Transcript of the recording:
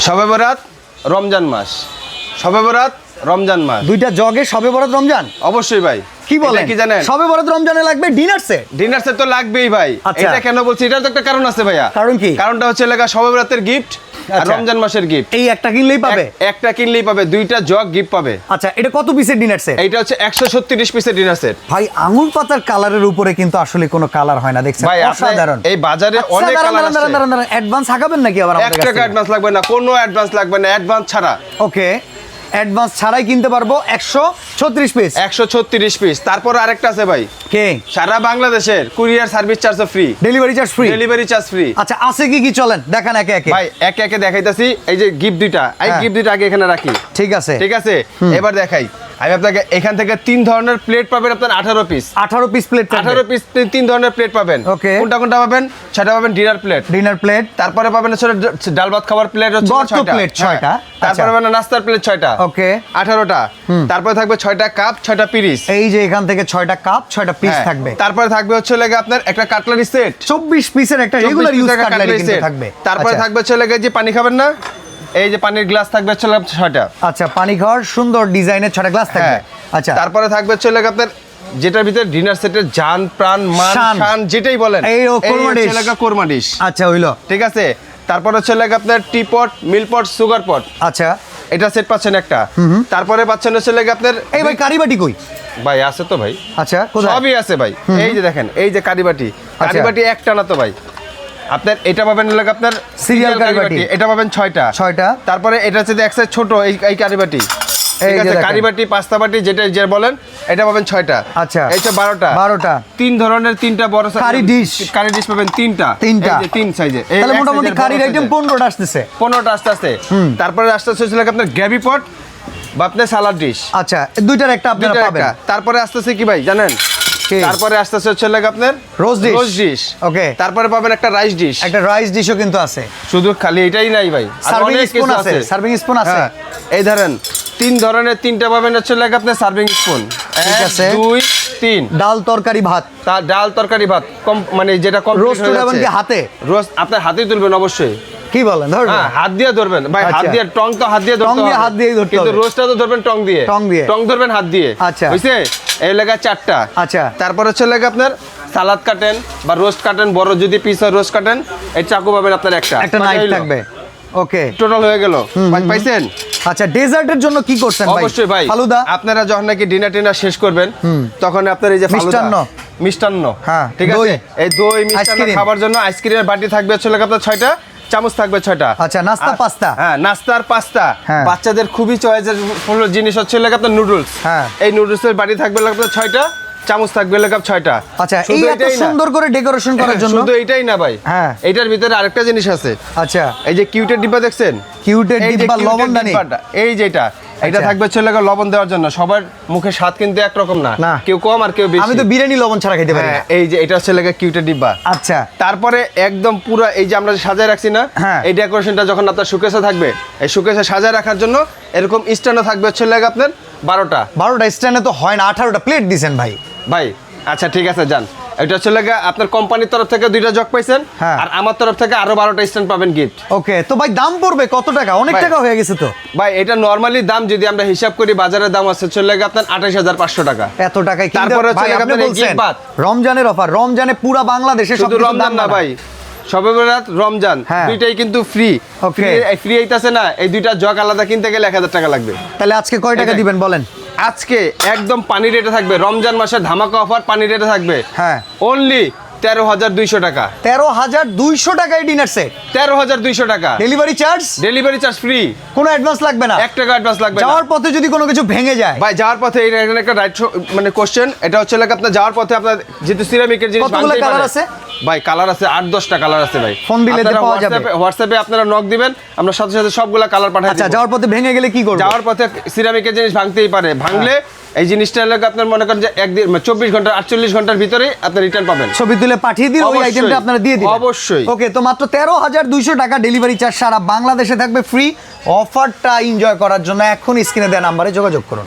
শবে বরাত রমজান মাস, শবে বরাত রমজান মাস, দুইটা জগে শবে বরাত রমজান। অবশ্যই ভাই। কি বলেন, কি জানেন, শবে বরাত রমজানে লাগবে ডিনার সেট। ডিনার সেট তো লাগবেই ভাই। আচ্ছা। এটা কেন বলছি, এটার তো একটা কারণ আছে ভাইয়া। কারণ কি? কারণটা হচ্ছে লাগা শবে বরাতের গিফট আর আচ্ছা। রমজান মাসের গিফট। এই একটা কিনলেই পাবে? একটা কিনলেই পাবে, দুইটা জগ গিফট পাবে। আচ্ছা, এটা কত পিসের ডিনার সেট? এইটা হচ্ছে 136 পিসের ডিনার সেট। ভাই আঙ্গুর পাতার কালারের উপরে কিন্তু আসলে কোনো কালার হয় না, দেখছেন? ভাই অসাধারণ। এই বাজারে অনেক কালার আছে। অ্যাডভান্স হাঁকাবেন নাকি আবার আমাদের 1 কাছ টাকা থেকে? অ্যাডভান্স লাগবে না, কোনো অ্যাডভান্স লাগবে না, অ্যাডভান্স ছাড়া। ওকে, অ্যাডভান্স ছাড়াই কিনতে পারবো 136 পিস। 136 পিস। তারপর আরেকটা আছে ভাই, কে? সারা বাংলাদেশের courier service charge free, delivery charge free. Delivery charge free. আচ্ছা, আছে কি কি চলেন দেখান একে একে। ভাই একে একে দেখাইতাছি। এই যে গিফট দুইটা, এই হ্যাঁ। গিফট দুইটা আগে এখানে রাখি। ঠিক আছে, ঠিক আছে, এবার দেখাই। আমি আপনাকে এখান থেকে 3 ধরনের প্লেট পাবেন, আপনার 18 পিস। 18 piece plate. 18 পিস 3 ধরনের প্লেট পাবেন। ওকে। কোনটা কোনটা পাবেন? সেটা পাবেন ডিনার প্লেট। Dinner plate. তারপরে পাবেন হচ্ছে ডাল ভাত খাবার প্লেট হচ্ছে গর্ত 6টা প্লেট 6টা। তারপরে পাবেন নাস্তার প্লেট 6টা। ওকে। 18টা। তারপরে থাকবে 6টা কাপ, 6টা পিরিস। এই যে এখান থেকে 6টা কাপ 6টা পিস থাকবে। তারপরে থাকবে হচ্ছে লাগে আপনার একটা কাটলারি সেট, 24 পিসের একটা রেগুলার ইউজ কাটলারি কিন্তু থাকবে। তারপরে আচ্ছা। থাকবে হচ্ছে লাগে যে পানি খাবেন না, এই যে পানির গ্লাস থাকবে হচ্ছে 6টা। আচ্ছা, পানি খাওয়ার সুন্দর ডিজাইনের 6টা গ্লাস থাকবে। আচ্ছা, তারপরে থাকবে হচ্ছে লাগে আপনার যেটার ভিতরে ডিনার সেটের জান প্রাণ মান শান যেটাই বলেন, এই হচ্ছে লাগা কোরমা ডিশ। আচ্ছা হইলো, ঠিক আছে। তারপর হচ্ছে লাগে আপনার টি পট, মিল পট, সুগার পট। আচ্ছা, এটা সেট পাচ্ছেন একটা। তারপরে পাচ্ছেন হচ্ছে লাগে আপনার এই ভাই কারিবাটি কই? ভাই আছে তো ভাই, আচ্ছা, কোথায়? সবই আছে ভাই। এই যে দেখেন, এই যে কারিবাটি, কারিবাটি একটা না তো ভাই। আপনার এটা পাবেন লাগে আপনার সিরিয়াল কারিবাটি, এটা পাবেন 6টা। তারপরে এটা হচ্ছে এক সাইজ ছোট, এই কারিবাটি। ঠিক আছে, কারিবাটি পাস্তা বাটি যেটা যে বলেন, এটা পাবেন 6টা। আচ্ছা, এইটা 12টা। 12টা। 3 ধরনের 3টা বড় কারি ডিশ, কারি ডিশ পাবেন 3টা। এই যে 3 সাইজে, তাহলে মোটামুটি কারির আইটেম 15টা আসতেছে। 15টা আসতে। তারপরে আসতেছে লাগে আপনার গ্রেভি পট বা আপনার সালাড ডিশ। আচ্ছা, দুইটার একটা আপনারা পাবেন। তারপরে আসতেছে কি ভাই জানেন? তারপরে আসতেছে হচ্ছে লাগে আপনার রোজ ডিশ। ওকে। তারপরে পাবেন একটা রাইস ডিশ। একটা রাইস ডিশও কিন্তু আছে। শুধু খালি এটাই নাই ভাই, সার্ভিং স্পুন আছে। সার্ভিং স্পুন আছে। এই ধরেন 3 ধরনের 3টা পাবেন হচ্ছে লাগে আপনার সার্ভিং স্পুন। ঠিক আছে, 2 3 ডাল তরকারি ভাত। তার ডাল তরকারি ভাত কম, মানে যেটা কম রোস্ট করবেন কি হাতে? রোস্ট আপনার হাতেই তুলবেন অবশ্যই। কি বলেন, ধরবেন? হ্যাঁ, হাত দিয়ে ধরবেন ভাই। হাত দিয়ে টং তো হাত দিয়ে ধরতে হবে, হাত দিয়ে ধরতে হবে, কিন্তু রোস্টটা তো ধরবেন টং দিয়ে। টং ধরবেন হাত দিয়ে। আচ্ছা, বুঝছে? এই লাগা 4টা। আচ্ছা। তারপর হচ্ছে লাগে আপনার সালাদ কাটেন বা রোস্ট কাটেন, বড় যদি পিস হয় রোস্ট কাটেন, এই চাকু পাবেন আপনার একটা নাইফ থাকবে। ওকে, টোটাল হয়ে গেল। পাইছেন? আচ্ছা, ডেজার্টের জন্য কি করছেন ভাই? অবশ্যই ভাই, ফালুদা। আপনারা যখন নাকি ডিনার শেষ করবেন, তখন আপনার এই যে মিষ্টান্ন, হ্যাঁ, ঠিক আছে, এই দই মিষ্টান্ন খাবার জন্য আইসক্রিমের বাটি থাকবে হচ্ছে লাগে আপনার 6টা, চামচ থাকবে 6টা। আচ্ছা, নাস্তা পাস্তা। হ্যাঁ, নাস্তার পাস্তা। বাচ্চাদের খুবই চয়েসের জিনিস হচ্ছে লাগে আপনার নুডলস। হ্যাঁ, এই নুডলসের বাটি থাকবে লাগে আপনার 6টা, চামচ থাকবে লাগে 6টা। আচ্ছা, এই এত সুন্দর করে ডেকোরেশন করার জন্য শুধু এইটাই না ভাই, হ্যাঁ, এইটার ভিতরে আরেকটা জিনিস আছে। আচ্ছা, এই যে কিউটের ডিব্বা দেখছেন? কিউটের ডিব্বা, লবণদানি। এই যেটা, এটা থাকবে ছেলে লবণ দেওয়ার জন্য। সবার মুখে স্বাদ কিন্তু একরকম না, কেউ কম আর কেউ বেশি। আমি তো বিরিয়ানি লবণ ছাড়া খেতে পারি না। এই যে এটা হচ্ছে লাগে কিউটের ডিব্বা। আচ্ছা, তারপরে একদম পুরো এই যে আমরা সাজায় রাখছি না, এই ডেকোরেশনটা যখন আপনার শোকেসে থাকবে, এই শোকেসে সাজায় রাখার জন্য এরকম স্ট্যান্ডও থাকবে হচ্ছে লাগে আপনার 12টা। 12টা স্ট্যান্ডে তো হয় না, 18টা প্লেট দিবেন ভাই। ভাই আচ্ছা, ঠিক আছে, যান। এটা হচ্ছে লাগে আপনার কোম্পানির তরফ থেকে 2টা জগ পাইছেন, আর আমার তরফ থেকে আরো 12টা স্ট্যান্ড পাবেন গিফট। ওকে, তো ভাই দাম পড়বে কত টাকা? অনেক টাকা হয়ে গেছে তো ভাই। এটা নরমালি দাম যদি আমরা হিসাব করি, বাজারের দাম আছে চলে লাগে আপনার 28,500 টাকা। এত টাকায় কিনতে? তারপরে হচ্ছে আপনি বলছেন রমজানের অফার, রমজানে পুরো বাংলাদেশে শুধু রমজান না ভাই, শবে বরাত রমজান দুইটাই কিন্তু ফ্রি। ফ্রি আইতাছে না, এই 2টা জগ আলাদা কিনতে গেলে 1000 টাকা লাগবে। তাহলে আজকে কয় টাকা দিবেন বলেন? আজকে একদম পানি রেটে থাকবে, রমজান মাসের ধামাকা অফার পানি রেটে থাকবে। হ্যাঁ, অনলি 13,200 টাকা। 13,200 টাকায় ডিনার সেট। 13,200 টাকা। Delivery charge? Delivery charge free, কোনো অ্যাডভান্স লাগবে না। 1 টাকা অ্যাডভান্স লাগবে না। যাওয়ার পথে যদি কোনো কিছু ভেঙে যায় ভাই, যাওয়ার পথে এখানে একটা রাইট মানে কোশ্চেন, এটা হচ্ছে লাগে আপনার যাওয়ার পথে আপনার যেহেতু সিরামিকের জিনিস কতগুলো কালার আছে ভাই? কালার আছে 8-10টা কালার আছে ভাই। ফোন দিলে পাওয়া যাবে। হোয়াটসঅ্যাপে আপনারা নক দিবেন, আমরা সাথে সাথে সবগুলা কালার পাঠাই দেব। আচ্ছা, যাওয়ার পথে ভেঙে গেলে কি করব? যাওয়ার পথে সিরামিকের জিনিস ভাঙতেই পারে, ভাঙলে এই জিনিসটা লাগে আপনার মনে করেন যে একদিন 24 ঘন্টা 48 ঘন্টার ভিতরে আপনি রিটার্ন পাবেন। ছবি তুলে পাঠিয়ে দিলে ওই আইটেমটা আপনারা দিয়ে দিবেন। অবশ্যই। ওকে, তো মাত্র 13,200 টাকা ডেলিভারি চার্জ সারা বাংলাদেশে থাকবে ফ্রি। অফারটা এনজয় করার জন্য এখন স্ক্রিনে দেওয়া নাম্বারে যোগাযোগ করুন।